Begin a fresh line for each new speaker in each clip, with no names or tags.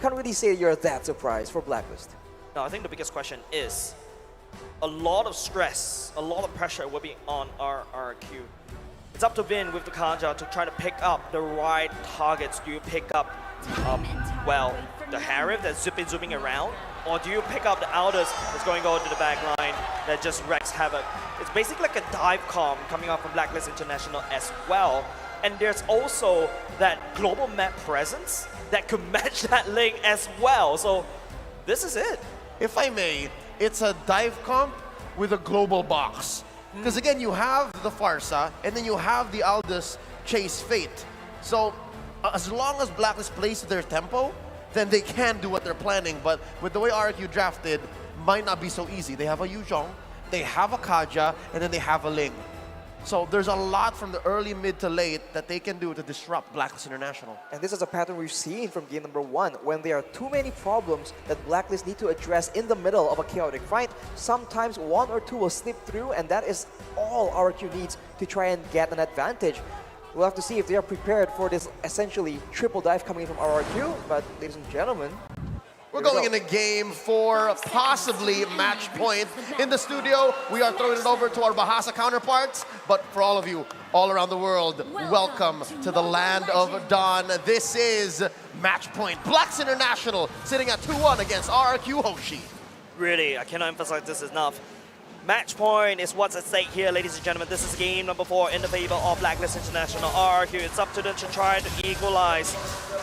can't really say you're that surprised for Blacklist.
No, I think the biggest question is a lot of stress, a lot of pressure will be on RRQ. It's up to Vin with the Kaja to try to pick up the right targets. Do you pick up, well, the Harif that's zooming around? Or do you pick up the Aldous that's going to go to the back line that just wreaks havoc? It's basically like a dive comp coming out from Blacklist International as well. And there's also that global map presence that could match that link as well. So this is it.
If I may, it's a dive comp with a global box. Because again, you have the Farsa, and then you have the Aldous Chase Fate. So as long as Blacklist plays their tempo, then they can do what they're planning. But with the way RRQ drafted, might not be so easy. They have a Yuzhong, they have a Kaja, and then they have a Ling. So there's a lot from the early, mid to late that they can do to disrupt Blacklist International.
And this is a pattern we've seen from game number 1. When there are too many problems that Blacklist need to address in the middle of a chaotic fight, sometimes one or two will slip through, and that is all RRQ needs to try and get an advantage. We'll have to see if they are prepared for this essentially triple dive coming in from RRQ, but ladies and gentlemen,
we're going into game 4, possibly match point. In the studio, we are throwing it over to our Bahasa counterparts. But for all of you all around the world, welcome to the land of Dawn. This is match point. Blacks International sitting at 2-1 against RRQ HOSHI.
Really, I cannot emphasize this enough. Match point is what's at stake here, ladies and gentlemen. This is game number 4 in the favor of Blacklist International. RRQ, it's up to them to try to equalize.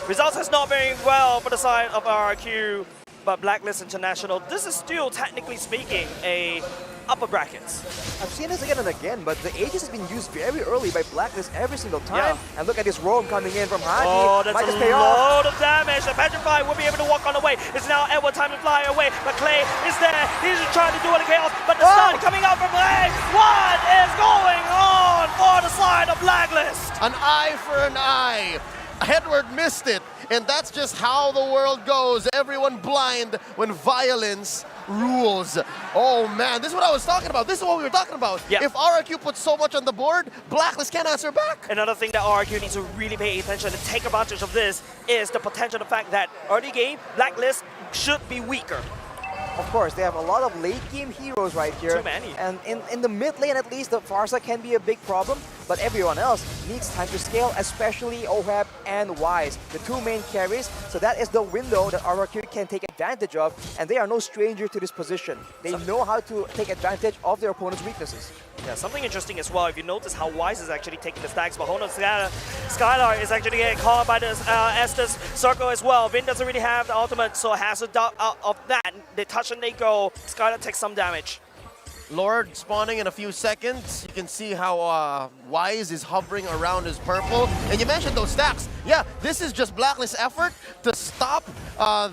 Results has not been well for the side of RRQ, but Blacklist International, this is still, technically speaking, a upper brackets.
I've seen this again and again, but the Aegis has been used very early by Blacklist every single time. Yeah. And look at this roam coming in from Hadji.
Oh, that's a lot of damage. The Petrify will be able to walk on the way. It's now Edward time to fly away, but Clay is there. He's just trying to do all the chaos, but the stun coming out from Clay. What is going on for the side of Blacklist?
An eye for an eye. Edward missed it, and that's just how the world goes. Everyone blind when violence rules. Oh man, this is what I was talking about. This is what we were talking about.
Yep.
If RRQ puts so much on the board, Blacklist can't answer back.
Another thing that RRQ needs to really pay attention and take advantage of this is the potential, the fact that early game, Blacklist should be weaker.
Of course, they have a lot of late game heroes right here.
Too many.
And in the mid lane at least, the Farsa can be a big problem, but everyone else needs time to scale, especially Oheb and Wise, the two main carries. So that is the window that RRQ can take advantage of, and they are no stranger to this position. They know how to take advantage of their opponent's weaknesses.
Yeah, something interesting as well, if you notice how Wise is actually taking the stacks, but hold on, Skylar is actually getting caught by this Estes circle as well. Vin doesn't really have the ultimate, so has a doubt out of that. They touch and they go. Skylar takes some damage.
Lord spawning in a few seconds. You can see how Wise is hovering around his purple. And you mentioned those stacks. Yeah, this is just Blacklist's effort to stop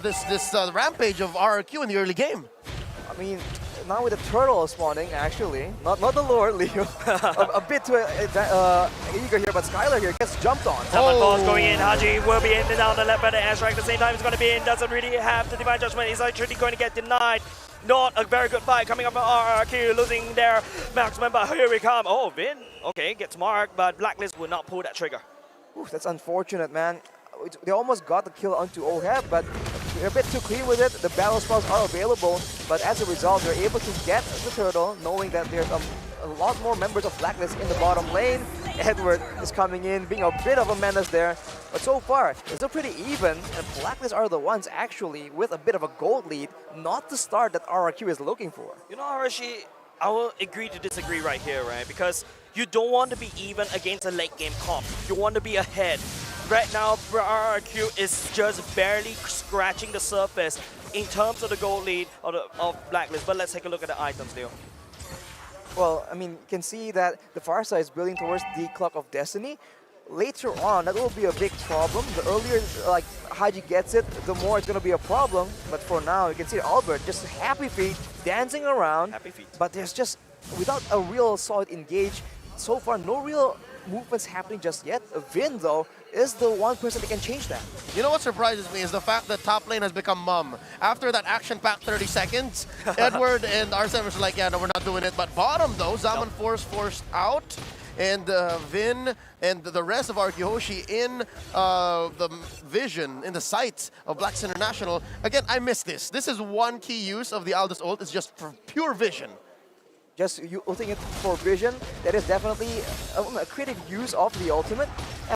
this rampage of RRQ in the early game.
I mean, now with the turtle spawning, actually, not the Lord, Leo, a bit too eager here, but Skylar here gets jumped on.
Someone falls going in. Hadji will be in and down the left by the airstrike. At the same time, he's going to be in. Doesn't really have the divine judgment. He's actually going to get denied. Not a very good fight coming up from RRQ, losing their marksman, but here we come. Oh, Vin, okay, gets marked, but Blacklist will not pull that trigger.
Oof, that's unfortunate, man. They almost got the kill onto Oheb, but they're a bit too clean with it. The battle spells are available, but as a result, they're able to get the turtle, knowing that there's a lot more members of Blacklist in the bottom lane. Edward is coming in, being a bit of a menace there. But so far, it's still pretty even, and Blacklist are the ones actually with a bit of a gold lead, not the start that RRQ is looking for.
You know, Arashi, I will agree to disagree right here, right? Because you don't want to be even against a late game comp. You want to be ahead. Right now, RRQ is just barely scratching the surface in terms of the gold lead of Blacklist. But let's take a look at the items, Leo.
Well, I mean, you can see that the Farsa is building towards the Clock of Destiny. Later on, that will be a big problem. The earlier, like, Hadji gets it, the more it's going to be a problem. But for now, you can see Albert just happy feet, dancing around.
Happy feet.
But there's just, without a real solid engage, so far, no real movements happening just yet. Vin, though, is the one person that can change that.
You know what surprises me is the fact that top lane has become mum. After that action-packed 30 seconds, Edward and R7 are like, yeah, no, we're not doing it. But bottom, though, Zaman forced out. and Vin and the rest of RRQ HOSHI in the vision, in the sights of Blacklist International. Again, I miss this. This is one key use of the Aldous ult. It's just for pure vision.
Just ulting it for vision, that is definitely a creative use of the ultimate.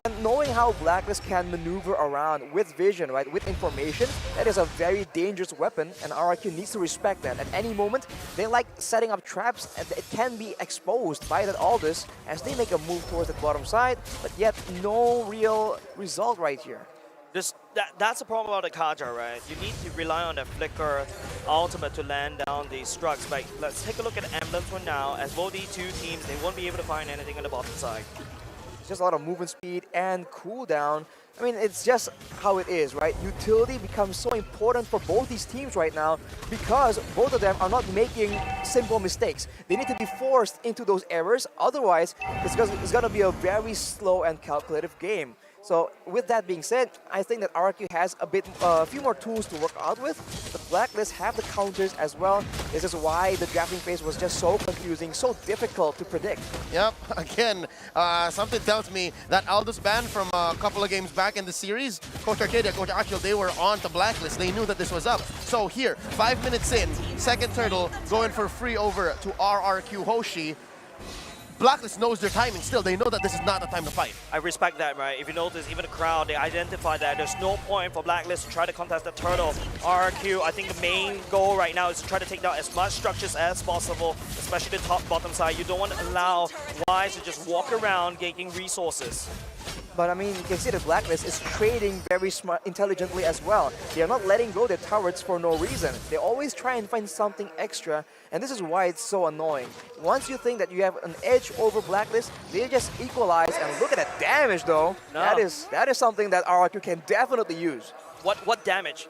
And knowing how Blacklist can maneuver around with vision, right, with information, that is a very dangerous weapon, and RRQ needs to respect that. At any moment, they like setting up traps, and it can be exposed by that Aldous as they make a move towards the bottom side, but yet no real result right here.
That's the problem about the Kaja, right? You need to rely on the Flicker ultimate to land down these struts. But let's take a look at Emblems for now. As both these two teams, they won't be able to find anything on the bottom side.
It's just a lot of movement speed and cooldown. I mean, it's just how it is, right? Utility becomes so important for both these teams right now because both of them are not making simple mistakes. They need to be forced into those errors. Otherwise, it's going to be a very slow and calculative game. So with that being said, I think that RRQ has a few more tools to work out with. The Blacklist have the counters as well. This is why the drafting phase was just so confusing, so difficult to predict.
Yep, again, something tells me that Aldous ban from a couple of games back in the series, Coach Arcadia, Coach Achille, they were on to Blacklist. They knew that this was up. So here, 5 minutes in, second turtle going for free over to RRQ HOSHI. Blacklist knows their timing still. They know that this is not the time to fight.
I respect that, right? If you notice, even the crowd, they identify that there's no point for Blacklist to try to contest the turtle. RRQ, I think the main goal right now is to try to take down as much structures as possible, especially the top-bottom side. You don't want to allow Wise to just walk around gaining resources.
But I mean, you can see the Blacklist is trading very smart, intelligently as well. They are not letting go their turrets for no reason. They always try and find something extra, and this is why it's so annoying. Once you think that you have an edge over Blacklist, they just equalize, and look at that damage though.
No.
That is something that RRQ can definitely use.
What damage?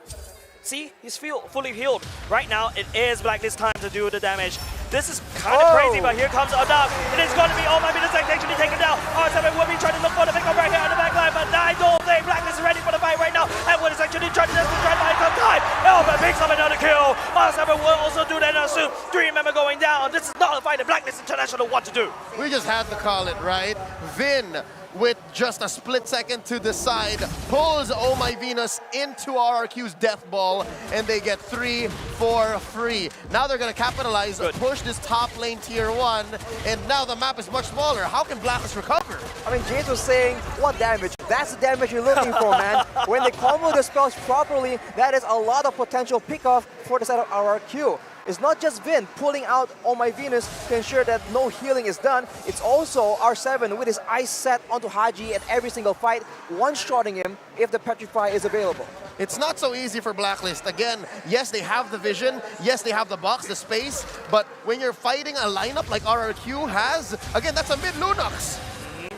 See, he's fully healed. Right now, it is Blacklist time to do the damage. This is kind of crazy, but here comes Adav. It is going to be, oh my goodness, actually taken down. R7 will be trying to look for the pickup right here on the back line, but I don't think Blacklist is ready for the fight right now. And what is actually trying to buy some time. Oh, but picks up another kill. R7 will also do that soon. 3 member going down. This is not a fight that Blacklist International want to do.
We just had to call it, right? Vin, with just a split second to decide, pulls Oh My Venus into RRQ's death ball, and they get 3 for free. Now they're going to capitalize, push this top lane tier 1, and now the map is much smaller. How can Blacklist recover?
I mean, James was saying, what damage? That's the damage you're looking for, man. When they combo the spells properly, that is a lot of potential pick-off for the side of RRQ. It's not just Vin pulling out Oh My Venus to ensure that no healing is done. It's also R7 with his eyes set onto Hadji at every single fight, one-shotting him if the Petrify is available.
It's not so easy for Blacklist. Again, yes, they have the vision. Yes, they have the box, the space. But when you're fighting a lineup like RRQ has, again, that's a mid-Lunox.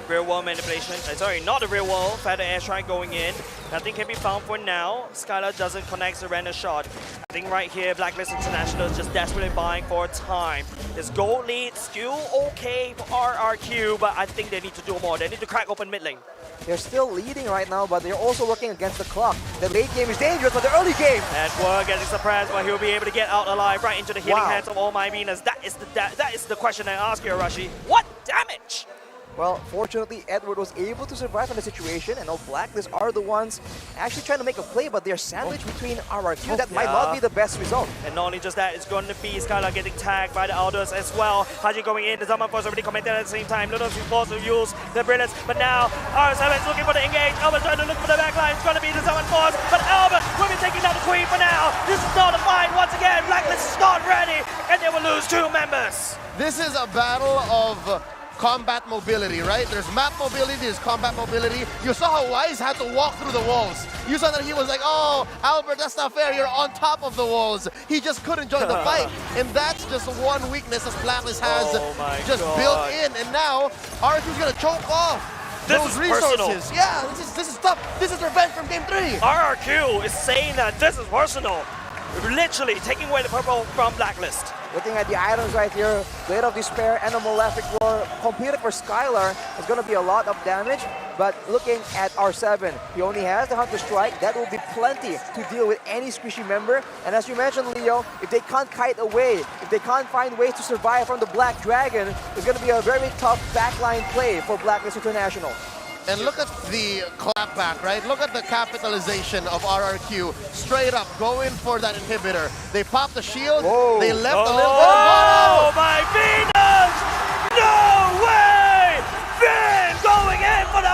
Real world manipulation. Sorry, not the real world. Feather airstrike going in. Nothing can be found for now. Skylar doesn't connect the random shot. I think right here, Blacklist International is just desperately buying for time. This gold lead still okay for RRQ, but I think they need to do more. They need to crack open mid lane.
They're still leading right now, but they're also working against the clock. The late game is dangerous, but the early game.
Edward getting suppressed, but he'll be able to get out alive right into the healing hands of Oh My Venus. That is the question I ask you, Arashi. What damage?
Well, fortunately, Edward was able to survive in the situation, and now Blacklist are the ones actually trying to make a play, but they're sandwiched between RRQ. That might not be the best result.
And not only just that, it's going to be Skylar getting tagged by the Elders as well. Hadji going in, the Zaman Force already commented at the same time. Lunos is forced to use the Brilliance, but now R7 is looking for the engage. Albert trying to look for the back line. It's going to be the Zaman Force, but Albert will be taking down the Queen for now. This is not a fight once again. Blacklist is not ready, and they will lose 2 members.
This is a battle of combat mobility, right? There's map mobility, there's combat mobility. You saw how Wise had to walk through the walls. You saw that he was like, oh, Albert, that's not fair. You're on top of the walls. He just couldn't join the fight. And that's just one weakness that Blacklist has built in. And now, RRQ's going to choke off those resources.
Personal.
Yeah, this is tough. This is revenge from game 3.
RRQ is saying that this is personal. Literally taking away the purple from Blacklist.
Looking at the items right here, Blade of Despair and a Malefic Roar completed for Skylar. It's going to be a lot of damage. But looking at R7, he only has the Hunter Strike. That will be plenty to deal with any squishy member. And as you mentioned, Leo, if they can't kite away, if they can't find ways to survive from the Black Dragon, it's going to be a very tough backline play for Blacklist International.
And look at the clapback, right? Look at the capitalization of RRQ. Straight up, going for that inhibitor. They popped the shield,
Whoa.
they left a little bit of bottom.
Oh my Pinas! No way! Finn going in for the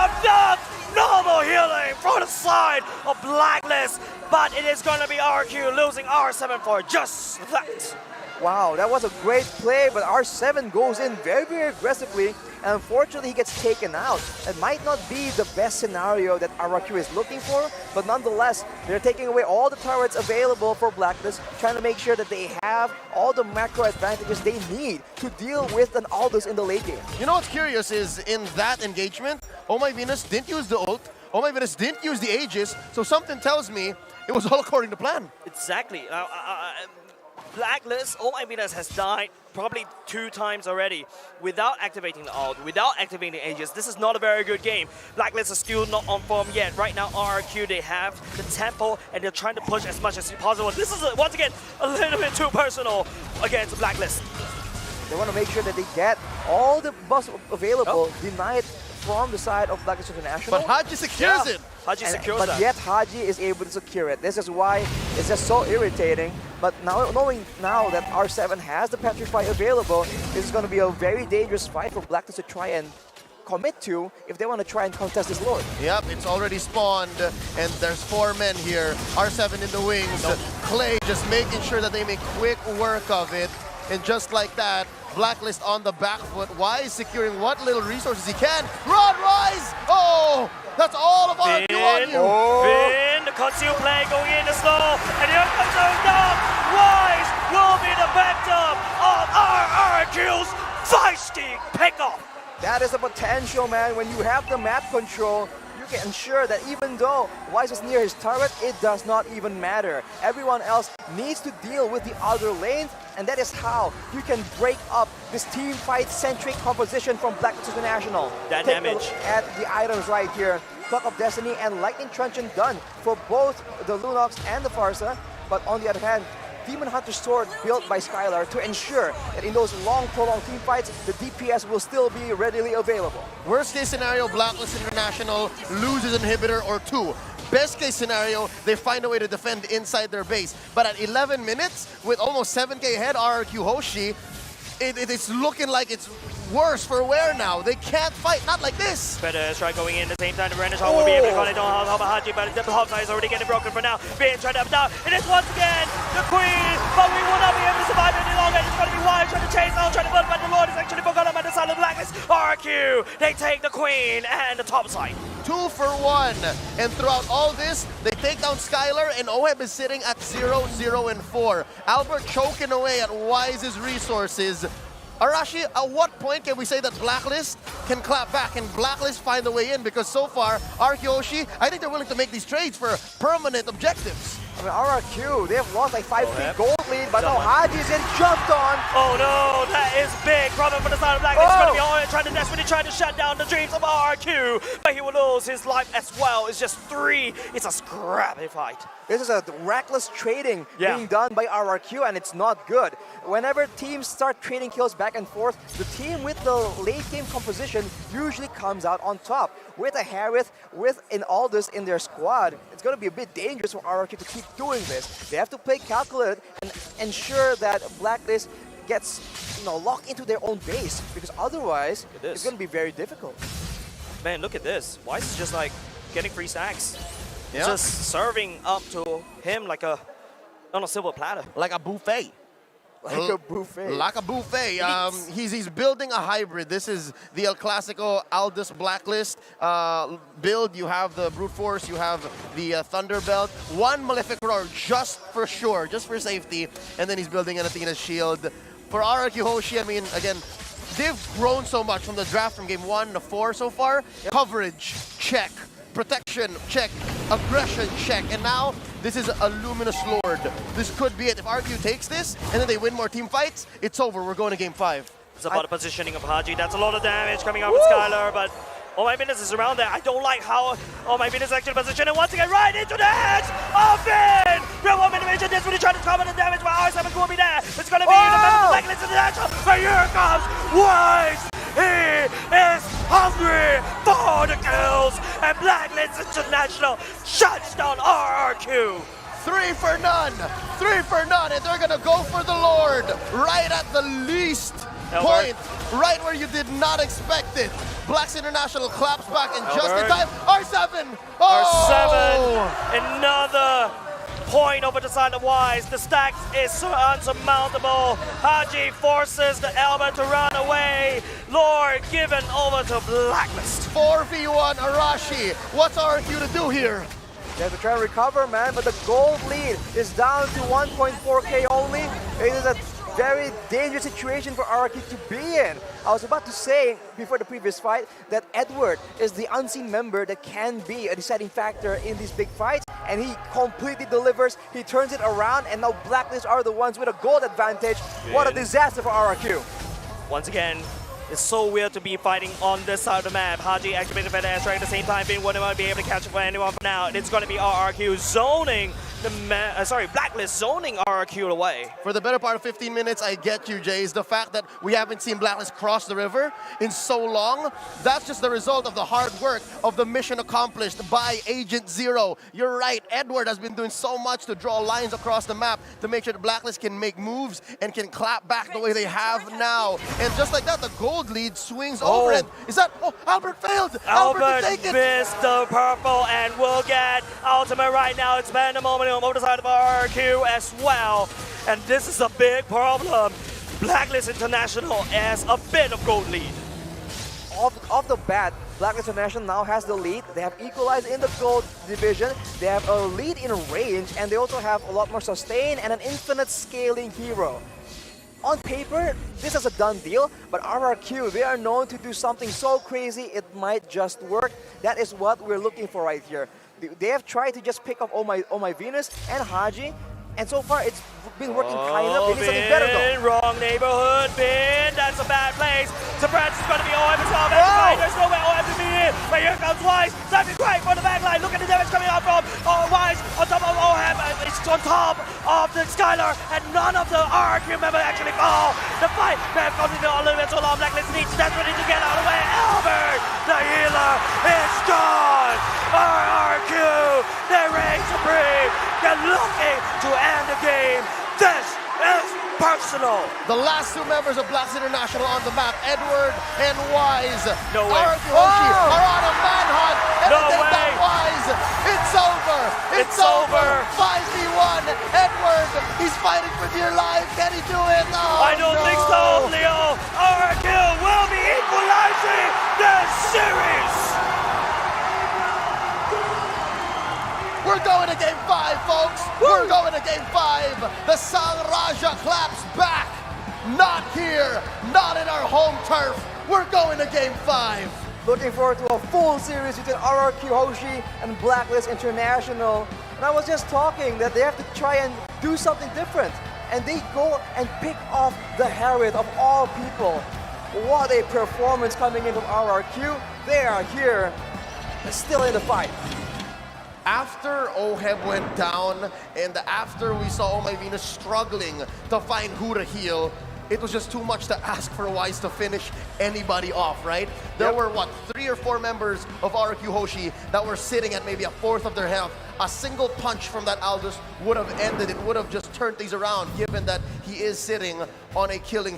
normal healing from the side of Blacklist. But it is going to be RRQ losing R7 for just that.
Wow, that was a great play, but R7 goes in very, very aggressively, and unfortunately he gets taken out. It might not be the best scenario that RRQ is looking for, but nonetheless, they're taking away all the turrets available for Blacklist, trying to make sure that they have all the macro advantages they need to deal with an Aldous in the late game.
You know what's curious is in that engagement, Oh My Venus didn't use the ult, Oh My Venus didn't use the Aegis, so something tells me it was all according to plan.
Exactly. Blacklist, Oh My Venus has died probably 2 times already without activating the ult, without activating the Aegis. This is not a very good game. Blacklist is still not on form yet. Right now, RRQ, they have the tempo and they're trying to push as much as possible. This is, once again, a little bit too personal against Blacklist.
They want to make sure that they get all the buffs available, denied from the side of Blacklist International.
But Hadji secures it.
Hadji secures
but
that.
yet Hadji is able to secure it. This is why it's just so irritating. But now, knowing now that R7 has the Petrify available, this is going to be a very dangerous fight for Blacklist to try and commit to if they want to try and contest this Lord.
Yep, it's already spawned, and there's 4 men here. R7 in the wings. Clay just making sure that they make quick work of it. And just like that, Blacklist on the back foot. Wise securing what little resources he can. Run, Rise! Oh! That's all of RRQ on you!
Finn, the conceal play going in the slow, and here comes down. Wise will be the victim of RRQ's feisty pickoff.
That is the potential, man. When you have the map control, you can ensure that even though Wise is near his turret, it does not even matter. Everyone else needs to deal with the other lanes, and that is how you can break up this team fight-centric composition from Blacklist International.
That
Take
damage.
a look at the items right here. Clock of Destiny and Lightning Truncheon done for both the Lunox and the Farsa. But on the other hand, Demon Hunter Sword built by Skylar to ensure that in those long, prolonged team fights, the DPS will still be readily available.
Worst case scenario, Blacklist International loses inhibitor or 2. Best case scenario, they find a way to defend inside their base. But at 11 minutes, with almost 7k ahead, RRQ HOSHI, it's looking like it's worse for wear now. They can't fight, not like this.
Better strike going in at the same time. The Renaissance will be able to call it on top of Hadji, but the top side is already getting broken for now. Being tried up down. It is once again the Queen, but we will not be able to survive any longer. It's going to be Wise trying to chase on, trying to build, but the Lord is actually forgotten by the side of the Blacklist. RRQ, they take the Queen and the top side.
2 for 1. And throughout all this, they take down Skylar, and Oheb is sitting at 0, 0, and 4. Albert choking away at Wise's resources. Arashi, at what point can we say that Blacklist can clap back and Blacklist find a way in? Because so far, RRQ HOSHI, I think they're willing to make these trades for permanent objectives.
I mean, RRQ, they have lost like 5k gold lead, but now Hadji's in, jumped on.
Oh no, that is big problem for the side of Blacklist. It's going to be Oheb trying to desperately try to shut down the dreams of RRQ, but he will lose his life as well. It's just 3. It's a scrappy fight.
This is a reckless trading being done by RRQ, and it's not good. Whenever teams start trading kills back and forth, the team with the late game composition usually comes out on top. With a Harith, with an Aldous in their squad, it's going to be a bit dangerous for RRQ to keep doing this. They have to play calculated and ensure that Blacklist gets locked into their own base, because otherwise it's going to be very difficult.
Man, look at this. Wise is just like getting free stacks.
Yeah.
Just serving up to him like on a silver platter.
Like a buffet.
Like a buffet.
Like a buffet. He's building a hybrid. This is the El Clasico Aldous Blacklist build. You have the Brute Force, you have the Thunderbelt. 1 Malefic Roar just for sure, just for safety. And then he's building an Athena's Shield. For RRQ HOSHI, I mean, again, they've grown so much from the draft from game 1 to 4 so far. Coverage, check. Protection, check. Aggression, check. And now, this is a Luminous Lord. This could be it. If RRQ takes this, and then they win more team fights, it's over. We're going to game 5.
It's about the positioning of Hadji. That's a lot of damage coming out with Skylar, but Oh my goodness is around there. I don't like how oh my goodness actually positioned, and once again right into the hands of Finn! Real one animation, this really trying to cover the damage, but R7 will be there. It's gonna be in the middle of the Blacklist International, but here comes Wise! He is hungry for the kills, and Blacklist International shuts down RRQ.
3 for none, 3 for none, and they're gonna go for the Lord right at the least point, right where you did not expect it. Blacks International claps back in just in time. R7! Oh!
R7, another point over the side of Wise. The stack is so unsurmountable. Hadji forces the Albert to run away. Lord given over to Blacklist.
4v1 Arashi. What's RRQ to do here?
They have to try and recover, man, but the gold lead is down to 1.4k only. It is a very dangerous situation for RRQ to be in. I was about to say before the previous fight that Edward is the unseen member that can be a deciding factor in these big fights, and he completely delivers. He turns it around, and now Blacklist are the ones with a gold advantage. What a disaster for RRQ.
Once again, it's so weird to be fighting on this side of the map. Hadji activated by the airstrike at the same time. Finn wouldn't be able to catch it for anyone for now. It's going to be RRQ zoning the Blacklist zoning RRQ away.
For the better part of 15 minutes, I get you, Jays. The fact that we haven't seen Blacklist cross the river in so long, that's just the result of the hard work of the mission accomplished by Agent Zero. You're right, Edward has been doing so much to draw lines across the map to make sure the Blacklist can make moves and can clap back the way they have now. And just like that, the gold lead swings over it. Is that, oh, Albert failed!
Albert
take it.
missed the purple and will get ultimate right now. It's been a moment over the side of RRQ as well. And this is a big problem. Blacklist International has a bit of gold lead.
Off the bat, Blacklist International now has the lead. They have equalized in the gold division. They have a lead in range, and they also have a lot more sustain and an infinite scaling hero. On paper, this is a done deal, but RRQ, they are known to do something so crazy it might just work. That is what we're looking for right here. They have tried to just pick up Oh My Venus and Hadji, and so far it's been working kind of. They need something better though.
Wrong neighborhood, Bin. That's a bad place. Surprise is going to be Oheb as well. There's no way Oheb to be in. But here comes Wise. Something great for the backline. Look at the damage coming out from Wise on top of Oheb. It's on top of the Skylar, and none of the RRQ members actually fall. The fight may have gone a little bit so long. Blacklist needs desperately to get out of the way. Albert, the healer, is gone. RRQ, they reign supreme. They're looking to end the game. This is personal.
The last two members of Blacks International on the map, Edward and Wise.
No way.
RRQ HOSHI are on a manhunt, and
No
they take
way.
down Wise. It's over. It's over. 5v1. Edward, he's fighting for dear life. Can he do it? Oh,
I don't think so, Leo. RRQ will be equalizing the series.
We're going to game 5, folks. We're going to game 5. The Sang Raja claps back. Not here. Not in our home turf. We're going to game 5.
Looking forward to a full series between RRQ HOSHI and Blacklist International. And I was just talking that they have to try and do something different. And they go and pick off the Harriet of all people. What a performance coming in from RRQ. They are here, still in the fight.
After Oheb went down, and after we saw Oh My Venus struggling to find who to heal, it was just too much to ask for Wise to finish anybody off, right? There were, what, 3 or 4 members of RRQ HOSHI that were sitting at maybe a fourth of their health. A single punch from that Aldous would have ended it, would have just turned things around, given that he is sitting on a killing